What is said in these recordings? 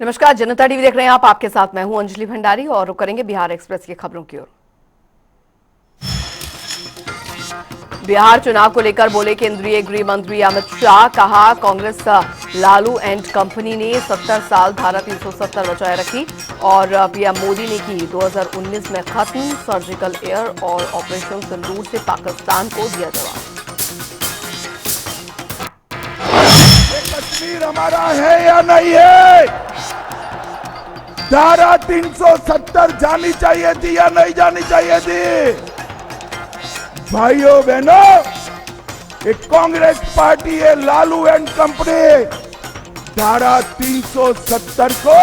नमस्कार, जनता टीवी देख रहे हैं आप। आपके साथ मैं हूं अंजलि भंडारी और रुक करेंगे बिहार एक्सप्रेस की खबरों की ओर। बिहार चुनाव को लेकर बोले केंद्रीय गृह मंत्री अमित शाह। कहा, कांग्रेस लालू एंड कंपनी ने 70 साल धारा 370 बचाए रखी और पीएम मोदी ने की 2019 में खत्म सर्जिकल एयर और ऑपरेशन सिंदूर से पाकिस्तान को दिया जवाब। कश्मीर हमारा है या नहीं है? धारा 370 जानी चाहिए थी या नहीं जानी चाहिए थी? भाइयों बहनों, एक कांग्रेस पार्टी है लालू एंड कंपनी, धारा 370 को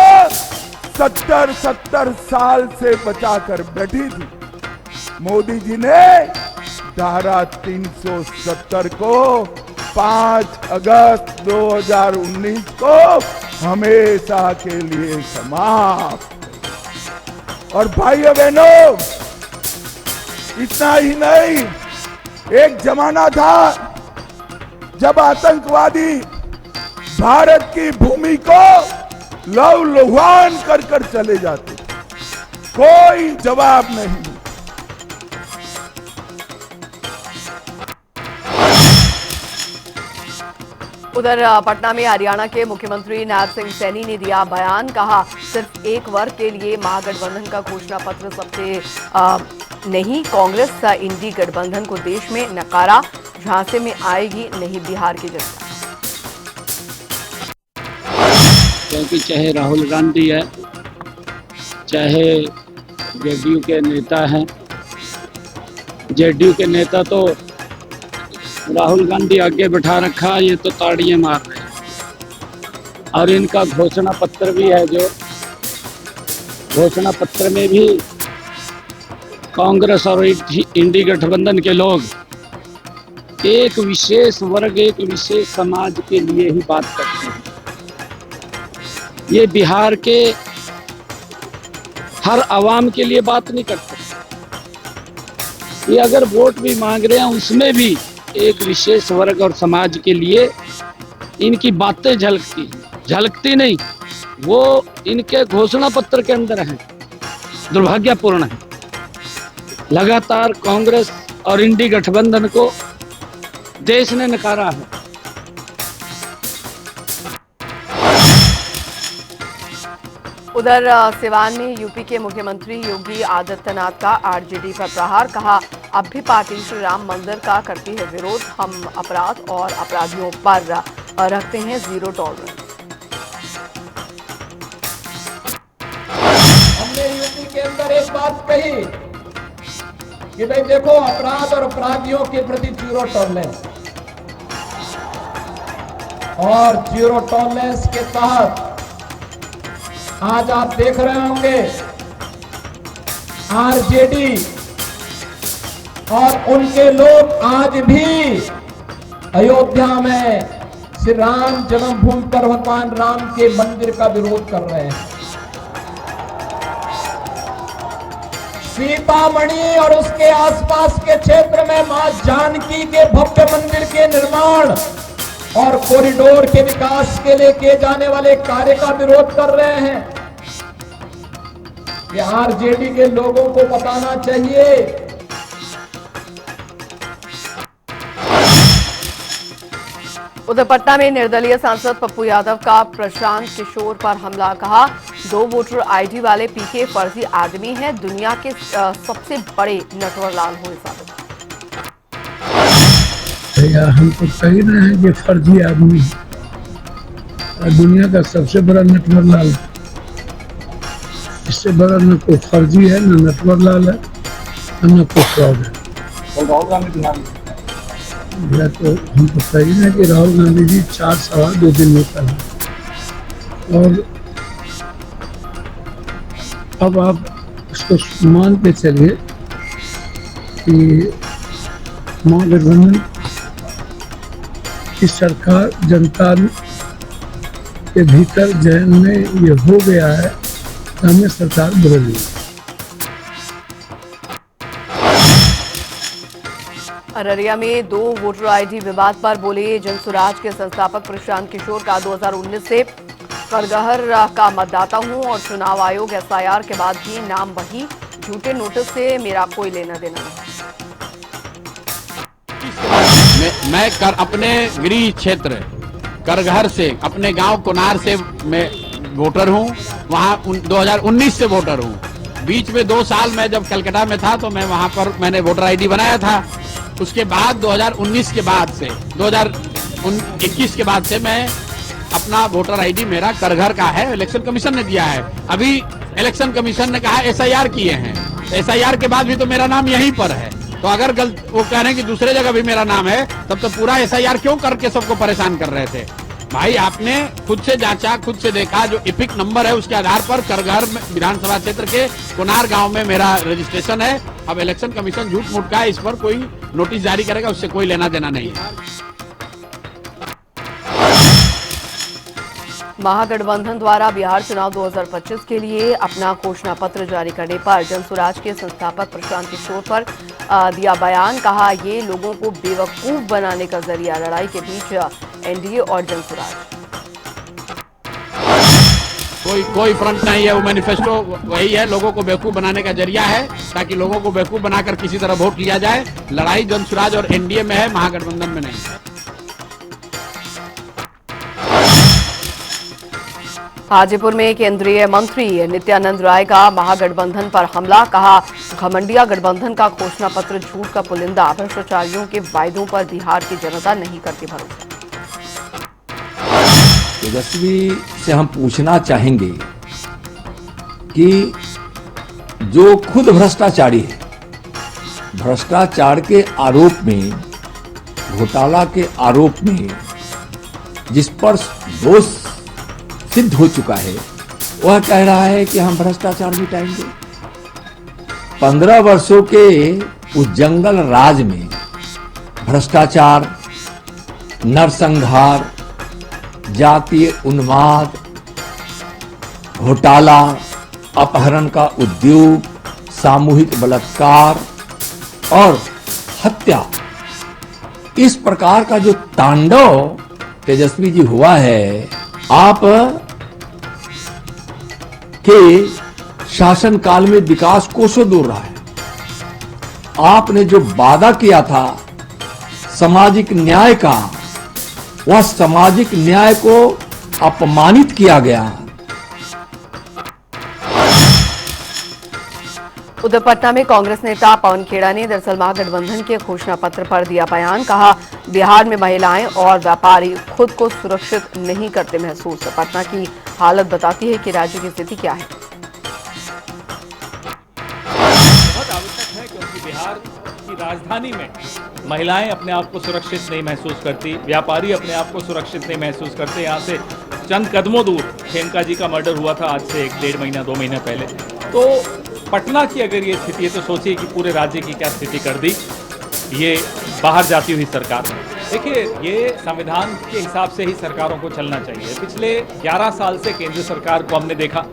70 साल से बचाकर बैठी थी। मोदी जी ने धारा 370 को 5 अगस्त 2019 को हमेशा के लिए समाप्त। और भाइयों बहनों, इतना ही नहीं, एक जमाना था जब आतंकवादी भारत की भूमि को लहूलुहान कर चले जाते, कोई जवाब नहीं। उधर पटना में हरियाणा के मुख्यमंत्री नायब सिंह सैनी ने दिया बयान। कहा, सिर्फ एक वर्ग के लिए महागठबंधन का घोषणा पत्र सबसे नहीं, कांग्रेस इंडी गठबंधन को देश में नकारा। झांसे में आएगी नहीं बिहार की जनता। क्योंकि चाहे राहुल गांधी है, चाहे जेडीयू के नेता हैं, जेडीयू के नेता तो राहुल गांधी आगे बैठा रखा, ये तो ताड़ियां मार रहे हैं। और इनका घोषणा पत्र भी है, जो घोषणा पत्र में भी कांग्रेस और इंडी गठबंधन के लोग एक विशेष वर्ग, एक विशेष समाज के लिए ही बात करते हैं। ये बिहार के हर आवाम के लिए बात नहीं करते। ये अगर वोट भी मांग रहे हैं, उसमें भी एक विशेष वर्ग और समाज के लिए इनकी बातें झलकती नहीं, वो इनके घोषणा पत्र के अंदर है। दुर्भाग्यपूर्ण है। लगातार कांग्रेस और इंडी गठबंधन को देश ने नकारा है। उधर सिवान में यूपी के मुख्यमंत्री योगी आदित्यनाथ का आरजेडी पर प्रहार। कहा, अब भी पार्टी श्री राम मंदिर का करती है विरोध। हम अपराध और अपराधियों पर रखते हैं जीरो टॉलरेंस। हमने यूपी के अंदर एक बात कही कि भाई देखो, अपराध और अपराधियों के प्रति जीरो टॉलरेंस, और जीरो टॉलरेंस के तहत आज आप देख रहे होंगे आरजेडी और उनके लोग आज भी अयोध्या में श्री राम जन्मभूमि पर भगवान राम के मंदिर का विरोध कर रहे हैं। सीतामढ़ी और उसके आसपास के क्षेत्र में मां जानकी के भव्य मंदिर के निर्माण और कॉरिडोर के विकास के लिए किए जाने वाले कार्य का विरोध कर रहे हैं। ये आरजेडी के लोगों को बताना चाहिए। उधर पटना में निर्दलीय सांसद पप्पू यादव का प्रशांत किशोर पर हमला। कहा, 2 वोटर आईडी वाले पीके फर्जी आदमी हैं, दुनिया के सबसे बड़े नटवरलाल हुए साबित। भैया, हम तो कह रहे हैं कि फर्जी आदमी और दुनिया का सबसे बड़ा नटवरलाल। इससे बड़ा न कोई फर्जी है, न नटवरलाल है, न कोई फ्रॉड है। भैया, तो हम तो कह रहे हैं कि राहुल गांधी जी 4 सवा 2 दिन में कल, और अब आप उसको मान के चलिए कि महागठबंधन की सरकार जनता के भीतर जहन में ये हो गया है, हमें सरकार बदलनी है। अररिया में 2 वोटर आईडी विवाद पर बोले जनसुराज के संस्थापक प्रशांत किशोर का 2019 से करगहर का मतदाता हूं और चुनाव आयोग एसआईआर के बाद भी नाम वही, झूठे नोटिस से मेरा कोई लेना देना नहीं। मैं अपने गृह क्षेत्र करगहर से, अपने गांव कोनार से मैं वोटर हूं, वहां 2019 से वोटर हूं। बीच में 2 साल मैं जब कलकत्ता में था तो मैं वहां पर मैंने वोटर आईडी बनाया था। उसके बाद 2019 के बाद से 2021 के बाद से मैं अपना वोटर आईडी मेरा करगहर का है, इलेक्शन कमीशन ने दिया है। अभी इलेक्शन कमीशन ने कहा एसआईआर किए हैं, एसआईआर के बाद भी तो मेरा नाम यहीं पर है। तो अगर वो कह रहे हैं कि दूसरे जगह भी मेरा नाम है, तब तो पूरा एसआईआर क्यों करके सबको परेशान कर रहे थे? भाई आपने खुद से जांचा, खुद से देखा, जो इपिक नंबर है उसके आधार पर करगहर विधानसभा क्षेत्र के कोनार गांव में मेरा रजिस्ट्रेशन है। अब इलेक्शन कमीशन झूठ मूठ का इस पर कोई नोटिस जारी करेगा, उससे कोई लेना देना नहीं है। महागठबंधन द्वारा बिहार चुनाव 2025 के लिए अपना घोषणा पत्र जारी करने पर जनसुराज के संस्थापक प्रशांत किशोर पर दिया बयान। कहा ये लोगों को बेवकूफ बनाने का जरिया, लड़ाई के बीच एनडीए और जनसुराज। कोई फ्रंट नहीं है, वो मैनिफेस्टो वही है, लोगों को बेवकूफ बनाने का जरिया है ताकि लोगों को बेवकूफ बनाकर किसी तरह वोट लिया जाए। लड़ाई जनसुराज और एनडीए में है, महागठबंधन में नहीं। हाजीपुर में केंद्रीय मंत्री नित्यानंद राय का महागठबंधन पर हमला। कहा घमंडिया गठबंधन का घोषणा पत्र झूठ का पुलिंदा, भ्रष्टाचारियों के वायदों पर बिहार की जनता नहीं करती भरोसा। तेजस्वी से हम पूछना चाहेंगे कि जो खुद भ्रष्टाचारी है, भ्रष्टाचार के आरोप में, घोटाला के आरोप में जिस पर दोष सिद्ध हो चुका है, वह कह रहा है कि हम भ्रष्टाचार मिटाएंगे। 15 वर्षों के उस जंगल राज में भ्रष्टाचार, नरसंहार, जातीय उन्माद, घोटाला, अपहरण का उद्योग, सामूहिक बलात्कार और हत्या, इस प्रकार का जो तांडव तेजस्वी जी हुआ है, आप के शासनकाल में विकास कोसों दूर रहा है। आपने जो वादा किया था सामाजिक न्याय का, वह सामाजिक न्याय को अपमानित किया गया। उधर पटना में कांग्रेस नेता पवन खेड़ा ने दरअसल महागठबंधन के घोषणा पत्र पर दिया बयान। कहा बिहार में महिलाएं और व्यापारी खुद को सुरक्षित नहीं करते महसूस। पटना की हालत बताती है कि राज्य की स्थिति क्या है। बहुत आवश्यक है क्योंकि बिहार की राजधानी में महिलाएं अपने आप को सुरक्षित नहीं महसूस करती, व्यापारी अपने आप को सुरक्षित नहीं महसूस करते। यहाँ से चंद कदमों दूर खेमका जी का मर्डर हुआ था आज से 1-1.5 महीना 2 महीने पहले। तो पटना की अगर ये स्थिति है तो सोचिए कि पूरे राज्य की क्या स्थिति कर दी ये बाहर जाती हुई सरकार। देखिए, ये संविधान के हिसाब से ही सरकारों को चलना चाहिए। पिछले 11 साल से केंद्र सरकार को हमने देखा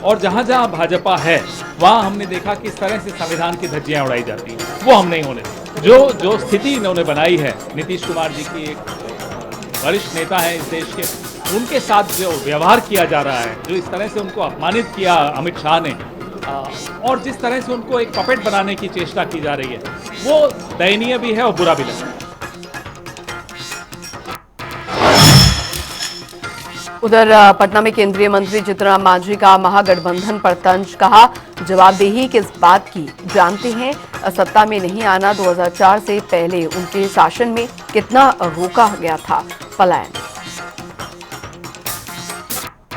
और जहाँ जहाँ भाजपा है वहाँ हमने देखा कि इस तरह से संविधान की धज्जियाँ उड़ाई जाती हैं। वो हम नहीं होने देंगे। जो स्थिति इन्होंने बनाई है, नीतीश कुमार जी की एक वरिष्ठ नेता है इस देश के, उनके साथ जो व्यवहार किया जा रहा है, जो इस तरह से उनको अपमानित किया अमित शाह ने, और जिस तरह से उनको एक पपेट बनाने की चेष्टा की जा रही है, वो दयनीय भी है और बुरा भी लगता है। उधर पटना में केंद्रीय मंत्री जीतनराम मांझी का महागठबंधन पर तंज। कहा जवाबदेही किस बात की जानते हैं, सत्ता में नहीं आना 2004 से पहले उनके शासन में कितना रोका गया था पलायन।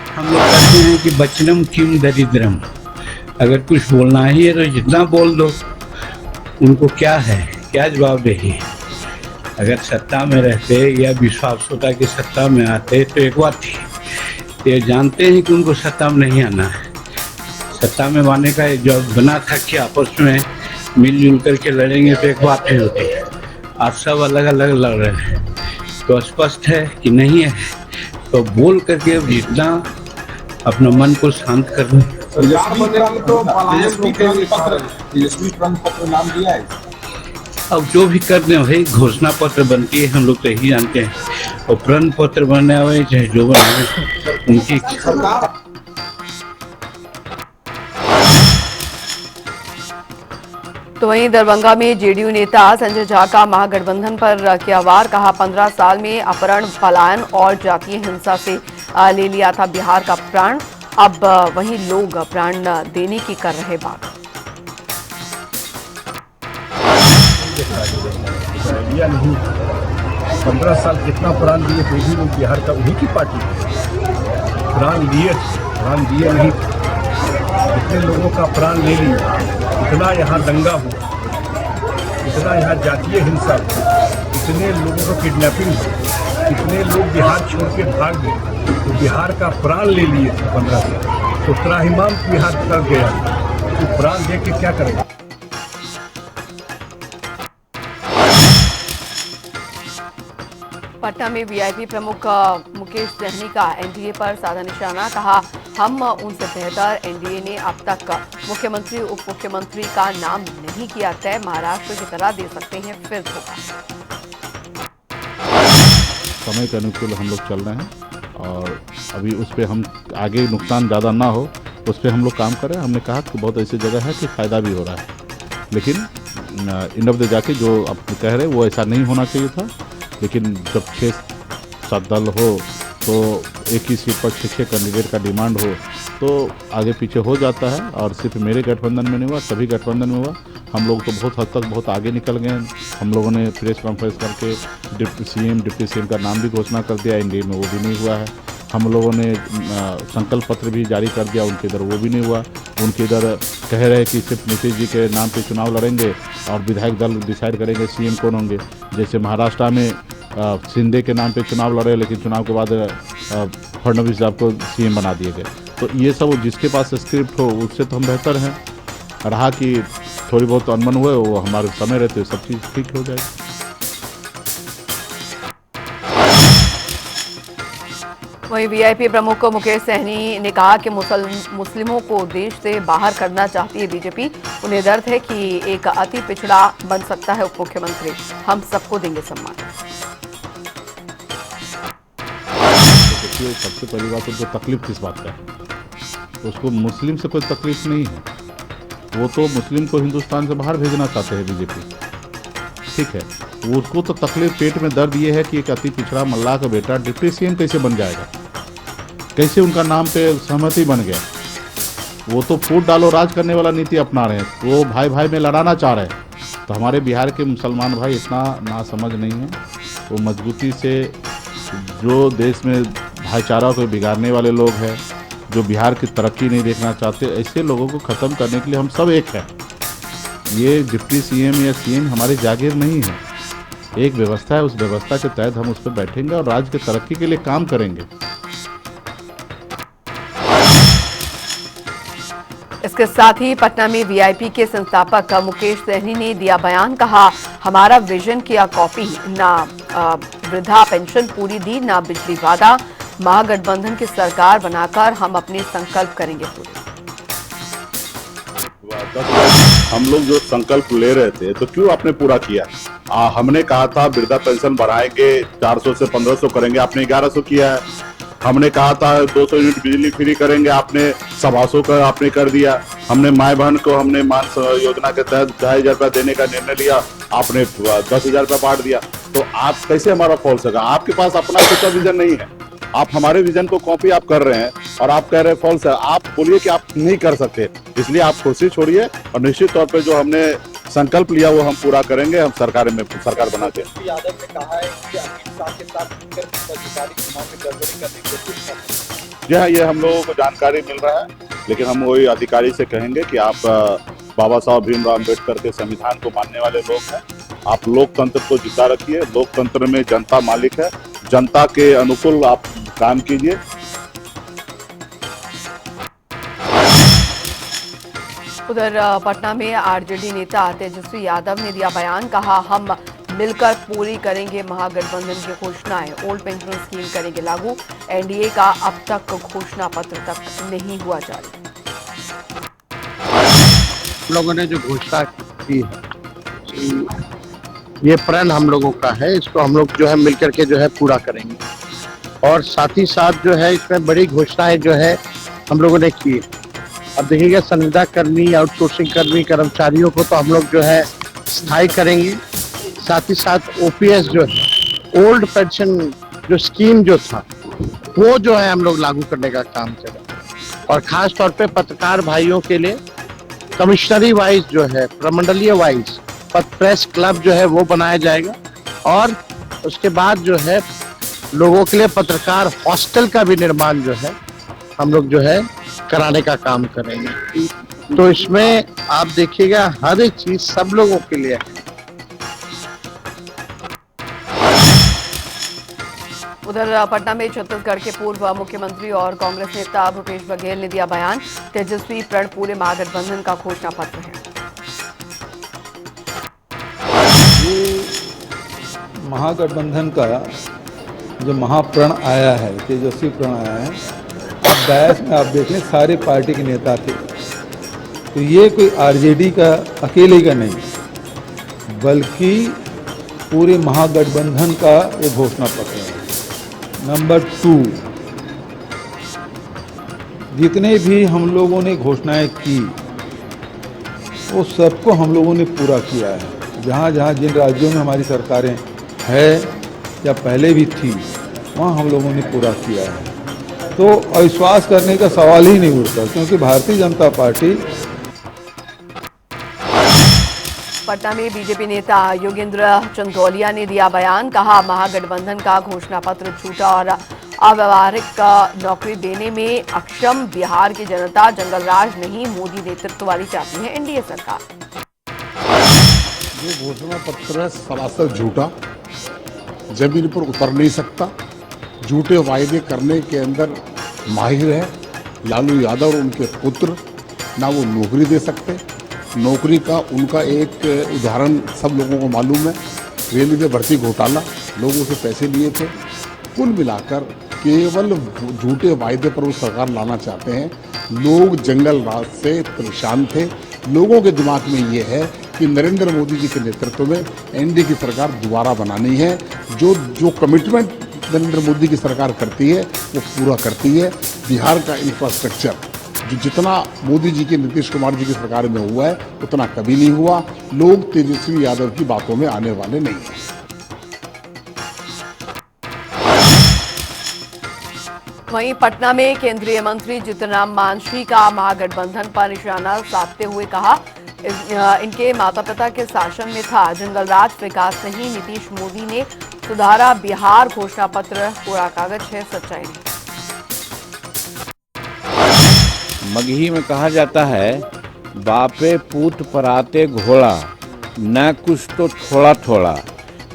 हम लोग कहते हैं कि बचनम किम दरिद्रम, अगर कुछ बोलना ही है तो जितना बोल दो। उनको क्या है, क्या जवाबदेही है? अगर सत्ता में रहते या विश्वास होता कि सत्ता में आते तो एक बात थी, ये जानते हैं कि उनको सत्ता में नहीं आना है। सत्ता में आने का जब बना था कि आपस में मिलजुल करके लड़ेंगे तो एक बात नहीं होती। आप सब अलग अलग लड़ रहे हैं, तो स्पष्ट है कि नहीं है। तो बोल करके जितना अपना मन को शांत करना। अब जो भी करने वही घोषणा पत्र बनती है, हम लोग तो यही जानते हैं। और प्रण पत्र बनावे चाहे जो बनावे उनकी तो वहीं दरभंगा में जेडीयू नेता संजय झा का महागठबंधन पर किया वार। कहा 15 साल में अपहरण, पलायन और जातीय हिंसा से ले लिया था बिहार का प्राण। अब वहीं लोग प्राण देने की कर रहे बात। आइडिया नहीं, 15 साल कितना प्राण दिए थे भी लोग बिहार का उन्हीं की पार्टी प्राण दिए नहीं, इतने लोगों का प्राण ले लिया, इतना यहाँ दंगा हो, इतना यहाँ जातीय हिंसा हो, इतने लोगों का किडनैपिंग हो, इतने लोग बिहार छोड़ के भाग गए, तो बिहार का प्राण ले लिए थे 15 साल, तो त्राहिमाम बिहार कर गया, तो प्राण दे के क्या करेगा। पटना में वीआईपी प्रमुख मुकेश सहनी का एनडीए पर साधा निशाना। कहा हम उनसे बेहतर, एनडीए ने अब तक मुख्यमंत्री उप मुख्यमंत्री का नाम नहीं किया तय, महाराष्ट्र की तरह दे सकते हैं फिर धोखा। समय के अनुकूल हम लोग चल रहे हैं और अभी उस पर हम आगे नुकसान ज़्यादा ना हो उस पर हम लोग काम कर रहे हैं। हमने कहा कि बहुत ऐसी जगह है कि फ़ायदा भी हो रहा है, लेकिन एंड ऑफ द जाके जो आप कह रहे हैं वो ऐसा नहीं होना चाहिए था। लेकिन जब 6-7 दल हो तो एक ही सीट पर 6 कैंडिडेट का डिमांड हो तो आगे पीछे हो जाता है। और सिर्फ मेरे गठबंधन में नहीं हुआ, सभी गठबंधन में हुआ। हम लोग तो बहुत हद तक बहुत आगे निकल गए। हम लोगों ने प्रेस कॉन्फ्रेंस करके डिप्टी सीएम का नाम भी घोषणा कर दिया, एनडीए में वो भी नहीं हुआ है। हम लोगों ने संकल्प पत्र भी जारी कर दिया, उनके इधर वो भी नहीं हुआ। उनके इधर कह रहे हैं कि सिर्फ नीतीश जी के नाम पे चुनाव लड़ेंगे और विधायक दल डिसाइड करेंगे सीएम कौन होंगे। जैसे महाराष्ट्र में शिंदे के नाम पे चुनाव लड़े, लेकिन चुनाव के बाद फडणवीस साहब को सीएम बना दिए गए। तो ये सब जिसके पास स्क्रिप्ट हो उससे तो हम बेहतर हैं। रहा कि थोड़ी बहुत अनबन हुए वो हमारे समय रहते सब चीज़ ठीक हो जाएगी। वहीं वीआईपी प्रमुख मुकेश सहनी ने कहा कि मुस्लिमों को देश से बाहर करना चाहती है बीजेपी। उन्हें दर्द है कि एक अति पिछड़ा बन सकता है उप मुख्यमंत्री। हम सबको देंगे सम्मान। देखिए, सबसे पहली बात तो तकलीफ किस बात का है, उसको मुस्लिम से कोई तकलीफ नहीं है। वो तो मुस्लिम को हिंदुस्तान से बाहर भेजना चाहते हैं बीजेपी, ठीक है। वो उसको तो तकलीफ, पेट में दर्द ये है कि एक अति पिछड़ा मल्लाह का बेटा डिप्टी सीएम कैसे बन जाएगा, कैसे उनका नाम पे सहमति बन गया। वो तो फूट डालो राज करने वाला नीति अपना रहे हैं, वो भाई भाई में लड़ाना चाह रहे हैं। तो हमारे बिहार के मुसलमान भाई इतना नासमझ नहीं है। वो मजबूती से जो देश में भाईचारा को बिगाड़ने वाले लोग हैं, जो बिहार की तरक्की नहीं देखना चाहते, ऐसे लोगों को ख़त्म करने के लिए हम सब एक हैं। ये डिप्टी सीएम या सीएम हमारी जागीर नहीं है, एक व्यवस्था है। उस व्यवस्था के तहत हम उस पर बैठेंगे और राज्य की तरक्की के लिए काम करेंगे। इसके साथ ही पटना में वीआईपी के संस्थापक मुकेश सहनी ने दिया बयान। कहा हमारा विजन किया कॉपी, ना वृद्धा पेंशन पूरी दी, ना बिजली वादा। महागठबंधन की सरकार बनाकर हम अपने संकल्प करेंगे पूरे। हम लोग जो संकल्प ले रहे थे तो क्यों आपने पूरा किया? हमने कहा था वृद्धा पेंशन बढ़ाएंगे, 400 से 1500 करेंगे, आपने 1100 किया है। हमने कहा था 200 यूनिट बिजली फ्री करेंगे, आपने 125 का आपने कर दिया। हमने माय बहन को हमने मान योजना के तहत 2500 रुपया देने का निर्णय लिया, आपने 10,000 रुपया बांट दिया। तो आप कैसे हमारा फॉल्स होगा? आपके पास अपना सोचा विजन नहीं है, आप हमारे विजन को कॉपी आप कर रहे हैं और आप कह रहे हैं फॉल्स है। आप बोलिए कि आप नहीं कर सकते, इसलिए आप कुर्सी छोड़िए और निश्चित तौर पे जो हमने संकल्प लिया वो हम पूरा करेंगे। हम सरकार बनाते हैं। यादव ने कहा है कि अमित शाह के साथ मिलकर पदाधिकारी चुनाव में गड़बड़ी करने की कोशिश कर रहे हैं। जी हाँ, ये हम लोगों को जानकारी मिल रहा है, लेकिन हम वही अधिकारी से कहेंगे कि आप बाबा साहब भीमराव अम्बेडकर के संविधान को मानने वाले लोग हैं। आप लोकतंत्र को जिंदा रखिए। लोकतंत्र में जनता मालिक है, जनता के अनुकूल आप काम कीजिए। उधर पटना में आरजेडी नेता तेजस्वी यादव ने दिया बयान। कहा हम मिलकर पूरी करेंगे महागठबंधन की घोषणाएं। ओल्ड पेंशन स्कीम करेंगे लागू। एनडीए का अब तक घोषणा पत्र तक नहीं हुआ जारी। लोगों ने जो घोषणा की है ये प्रण हम लोगों का है, इसको हम लोग जो है मिलकर के जो है पूरा करेंगे। और साथ ही साथ जो है इसमें बड़ी घोषणाएं जो है हम लोगों ने की। अब देखिएगा, संविदा कर्मी, आउटसोर्सिंग कर्मी, कर्मचारियों को तो हम लोग जो है स्थायी करेंगे। साथ ही साथ ओपीएस जो है, ओल्ड पेंशन जो स्कीम जो था, वो जो है हम लोग लागू करने का काम करें। और खास तौर पे पत्रकार भाइयों के लिए कमिश्नरी वाइज जो है, प्रमंडलीय वाइज प्रेस क्लब जो है वो बनाया जाएगा। और उसके बाद जो है लोगों के लिए पत्रकार हॉस्टल का भी निर्माण जो है हम लोग जो है कराने का काम करेंगे। तो इसमें आप देखिएगा हर एक चीज सब लोगों के लिए है। उधर पटना में छत्तीसगढ़ के पूर्व मुख्यमंत्री और कांग्रेस नेता भूपेश बघेल ने दिया बयान। तेजस्वी प्रण पूरे महागठबंधन का घोषणा पत्र है। ये महागठबंधन का जो महाप्रण आया है, तेजस्वी प्रण आया है, अब डायस में आप देखें सारे पार्टी के नेता थे। तो ये कोई आरजेडी का अकेले का नहीं, बल्कि पूरे महागठबंधन का ये घोषणा पत्र है। नंबर 2, जितने भी हम लोगों ने घोषणाएं की वो सबको हम लोगों ने पूरा किया है। जहाँ जहाँ जिन राज्यों में हमारी सरकारें है या पहले भी थी, वहाँ हम लोगों ने पूरा किया है। तो अविश्वास करने का सवाल ही नहीं उठता, क्योंकि भारतीय जनता पार्टी। पटना में बीजेपी नेता योगेंद्र चंदौलिया ने दिया बयान। कहा, महागठबंधन का घोषणा पत्र झूठा और अव्यवहारिक नौकरी देने में अक्षम बिहार की जनता जंगल राज नहीं, मोदी नेतृत्व वाली चाहती है एनडीए सरकार। ये घोषणा पत्र है सरासर झूठा, जमीन पर उतर नहीं सकता, झूठे वायदे करने के अंदर माहिर है लालू यादव और उनके पुत्र। ना वो नौकरी दे सकते, नौकरी का उनका एक उदाहरण सब लोगों को मालूम है, रेलवे भर्ती घोटाला, लोगों से पैसे लिए थे। कुल मिलाकर केवल झूठे वायदे पर वो सरकार लाना चाहते हैं। लोग जंगल राज से परेशान थे। लोगों के दिमाग में ये है कि नरेंद्र मोदी जी के नेतृत्व में एनडीए की सरकार दोबारा बनानी है। जो कमिटमेंट नरेंद्र मोदी की सरकार करती है वो पूरा करती है। बिहार का इंफ्रास्ट्रक्चर जो जितना मोदी जी के, नीतीश कुमार जी की सरकार में हुआ है उतना कभी नहीं हुआ। लोग तेजस्वी यादव की बातों में आने वाले नहीं हैं। वहीं पटना में केंद्रीय मंत्री जीतन राम मांझी का महागठबंधन पर निशाना साधते हुए कहा, इनके माता पिता के शासन में था जंगल राज, विकास नहीं। नीतीश मोदी ने सुधारा बिहार, घोषणा पत्र पूरा कागज है, सच्चाई नहीं। मगही में कहा जाता है, बापे पूत पराते घोड़ा, न कुछ तो थोड़ा थोड़ा।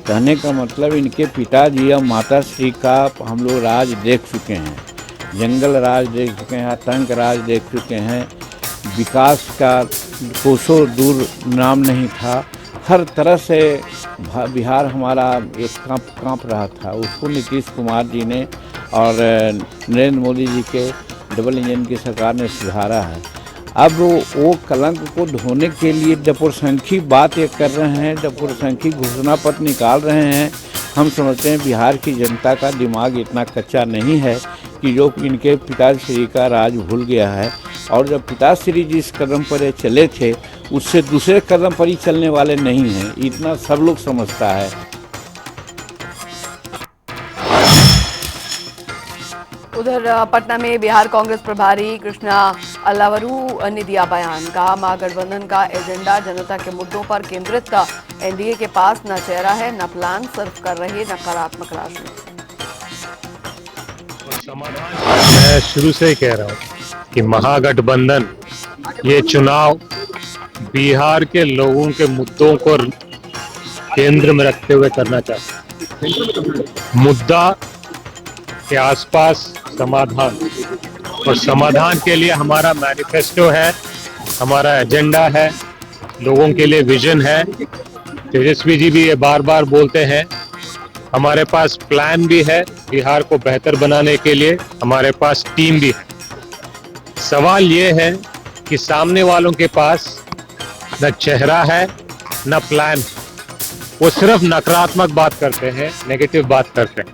कहने का मतलब इनके पिताजी और माता श्री का हम लोग राज देख चुके हैं, जंगल राज देख चुके हैं, आतंक राज देख चुके हैं। विकास का कोसों दूर नाम नहीं था। हर तरह से बिहार हमारा एक कांप रहा था। उसको नीतीश कुमार जी ने और नरेंद्र मोदी जी के डबल इंजन की सरकार ने सुधारा है। अब वो कलंक को धोने के लिए डपुरसंखी बात ये कर रहे हैं, डपुरसंखी घोषणा पत्र निकाल रहे हैं। हम समझते हैं बिहार की जनता का दिमाग इतना कच्चा नहीं है कि जो इनके पिताश्री का राज भूल गया है। और जब पिताश्री जिस कदम पर ये चले थे उससे दूसरे कदम पर ही चलने वाले नहीं हैं, इतना सब लोग समझता है। उधर पटना में बिहार कांग्रेस प्रभारी कृष्णा अल्लावरू ने दिया बयान। कहा, महागठबंधन का एजेंडा जनता के मुद्दों पर केंद्रित। एनडीए के पास न चेहरा है न प्लान, सिर्फ कर रहे नकारात्मक राजनीति। मैं शुरू से ही कह रहा हूँ कि महागठबंधन ये चुनाव बिहार के लोगों के मुद्दों को केंद्र में रखते हुए करना चाहता है। मुद्दा के आसपास समाधान, और समाधान के लिए हमारा मैनिफेस्टो है, हमारा एजेंडा है, लोगों के लिए विजन है। तेजस्वी जी भी ये बार बार बोलते हैं, हमारे पास प्लान भी है बिहार को बेहतर बनाने के लिए, हमारे पास टीम भी है। सवाल ये है कि सामने वालों के पास न चेहरा है न प्लान। वो सिर्फ नकारात्मक बात करते हैं, नेगेटिव बात करते हैं।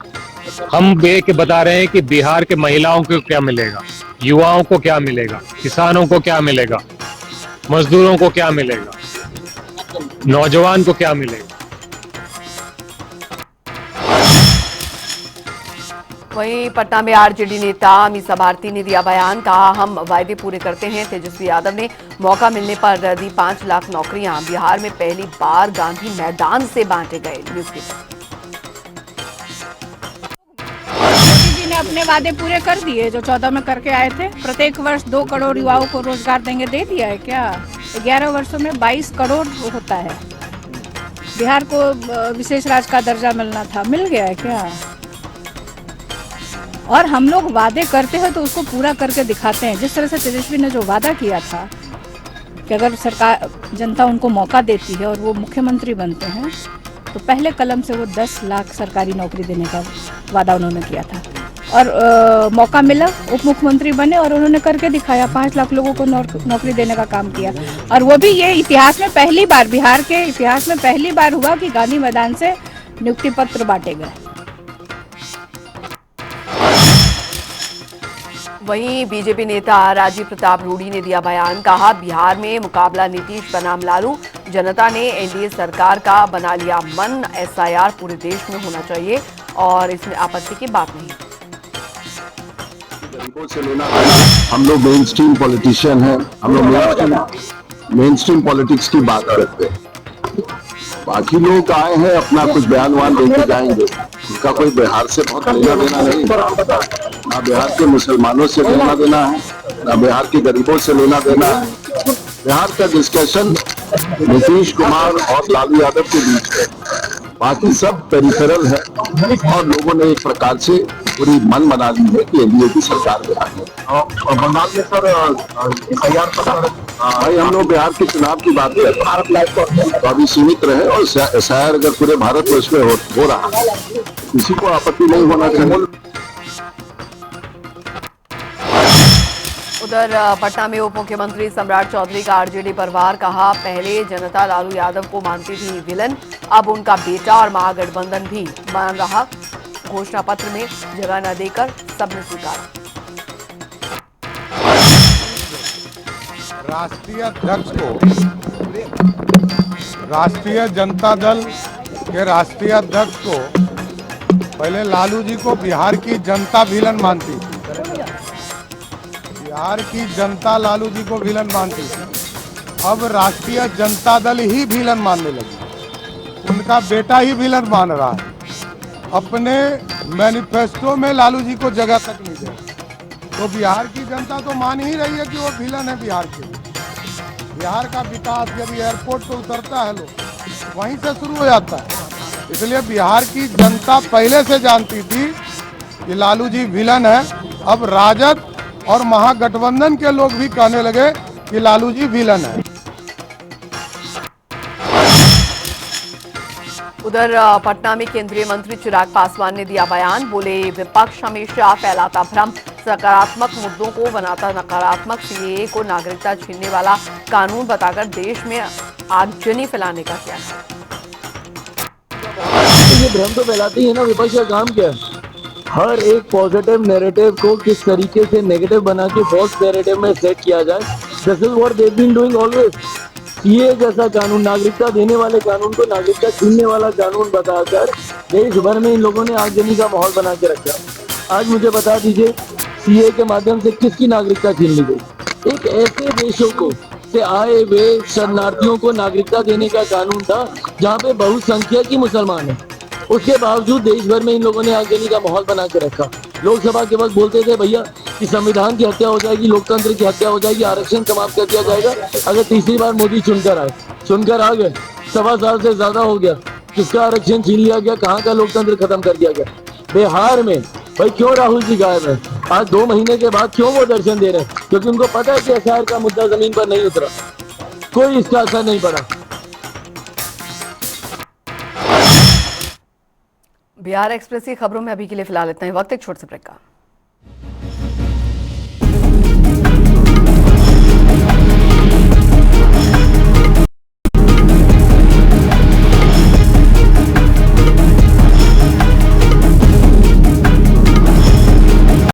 हम ये के बता रहे हैं कि बिहार के महिलाओं को क्या मिलेगा, युवाओं को क्या मिलेगा, किसानों को क्या मिलेगा, मजदूरों को क्या मिलेगा, नौजवान को क्या मिलेगा। वहीं पटना में आरजेडी नेता मीसा भारती ने दिया बयान, कहा हम वायदे पूरे करते हैं। तेजस्वी यादव ने मौका मिलने पर दी 5 लाख नौकरियां। बिहार में पहली बार गांधी मैदान से बांटे गए नियुक्ति मोदी जी ने अपने वादे पूरे कर दिए जो 14 में करके आए थे। प्रत्येक वर्ष 2 करोड़ युवाओं को रोजगार देंगे, दे दिया है क्या? 11 वर्षों में 22 करोड़ होता है। बिहार को विशेष राज्य का दर्जा मिलना था, मिल गया है क्या? और हम लोग वादे करते हैं तो उसको पूरा करके दिखाते हैं। जिस तरह से तेजस्वी ने जो वादा किया था कि अगर सरकार जनता उनको मौका देती है और वो मुख्यमंत्री बनते हैं तो पहले कलम से वो 10 लाख सरकारी नौकरी देने का वादा उन्होंने किया था। और मौका मिला, उप मुख्यमंत्री बने और उन्होंने करके दिखाया। 5 लाख लोगों को नौकरी देने का काम किया। और वो भी ये इतिहास में पहली बार, बिहार के इतिहास में पहली बार हुआ कि गांधी मैदान से नियुक्ति पत्र बांटे गए। वहीं बीजेपी नेता राजीव प्रताप रूडी ने दिया बयान, कहा बिहार में मुकाबला नीतीश बनाम लालू। जनता ने एनडीए सरकार का बना लिया मन। एसआईआर पूरे देश में होना चाहिए और इसमें आपत्ति की बात नहीं। गरीबों से लेना हम लोग मेन स्ट्रीम पॉलिटिशियन हैं, हम लोग मेन स्ट्रीम पॉलिटिक्स की बात करते हैं। बाकी लोग आए हैं अपना कुछ बयान वान देके जाएंगे, उनका कोई बिहार से बहुत लेना देना नहीं, ना बिहार के मुसलमानों से लेना देना है, ना बिहार के गरीबों से लेना देना है। बिहार का डिस्कशन नीतीश कुमार और लालू यादव के बीच है, बाकी सब पेरिफेरल है। और लोगों ने एक प्रकार से पूरी मन बना ली है कि एनडीए की सरकार बिहार में। और बंगाल में सर एसआईआर पर भाई हम लोग बिहार के चुनाव की बात करें तो अभी सीमित रहे, और एसआईआर अगर पूरे भारतवर्ष में हो रहा है किसी को आपत्ति नहीं होना चाहिए। उधर पटना में उप मुख्यमंत्री सम्राट चौधरी का आरजेडी पर वार, कहा पहले जनता लालू यादव को मानती थी विलन, अब उनका बेटा और महागठबंधन भी मान रहा। घोषणा पत्र में जगह न देकर सबने स्वीकारा। राष्ट्रीय अध्यक्ष को राष्ट्रीय जनता दल के राष्ट्रीय अध्यक्ष को पहले लालू जी को बिहार की जनता विलन मानती थी। बिहार की जनता लालू जी को विलन मानती थी, अब राष्ट्रीय जनता दल ही विलन मानने लगी। उनका बेटा ही विलन मान रहा है। अपने मैनिफेस्टो में लालू जी को जगह तक नहीं दे, तो बिहार की जनता तो मान ही रही है कि वो विलन है बिहार के। बिहार का विकास जब एयरपोर्ट पे उतरता है लोग वहीं से शुरू हो जाता है। इसलिए बिहार की जनता पहले से जानती थी कि लालू जी विलन है। अब राजद और महागठबंधन के लोग भी कहने लगे कि लालू जी विलन है। उधर पटना में केंद्रीय मंत्री चिराग पासवान ने दिया बयान, बोले विपक्ष हमेशा फैलाता भ्रम, सकारात्मक मुद्दों को बनाता नकारात्मक। सीएए को नागरिकता छीनने वाला कानून बताकर देश में आगजनी फैलाने का क्या है? ये भ्रम तो फैलाती है ना, विपक्ष का काम क्या है? हर एक पॉजिटिव नैरेटिव को किस तरीके से नेगेटिव बना के फॉल्स नैरेटिव में सेट किया जाए। This is what they have been doing always. CA जैसा कानून, नागरिकता देने वाले कानून को नागरिकता छीनने वाला कानून बताकर देश भर में इन लोगों ने आगजनी का माहौल बना के रखा। आज मुझे बता दीजिए, सीए के माध्यम से किसकी नागरिकता छीन ली गई? एक ऐसे देशों को से आए हुए शरणार्थियों को नागरिकता देने का कानून था जहाँ पे बहुसंख्यक ही मुसलमान है। उसके बावजूद देश भर में इन लोगों ने आगजनी का माहौल बना के रखा। लोकसभा के वक्त बोलते थे भैया कि संविधान की हत्या हो जाएगी, लोकतंत्र की हत्या हो जाएगी, आरक्षण समाप्त कर दिया जाएगा अगर तीसरी बार मोदी चुनकर आए। चुनकर आ गए, 1.25 साल से ज्यादा हो गया, किसका आरक्षण छीन लिया गया, कहाँ का लोकतंत्र खत्म कर दिया गया। बिहार में भाई क्यों राहुल जी गायब है? आज 2 महीने के बाद क्यों वो दर्शन दे रहे हैं? क्योंकि उनको पता है कि एसआईआर का मुद्दा जमीन पर नहीं उतरा, कोई इसका असर नहीं पड़ा। बिहार एक्सप्रेस की खबरों में अभी के लिए फिलहाल इतना ही। वक्त एक छोटे से ब्रेक का।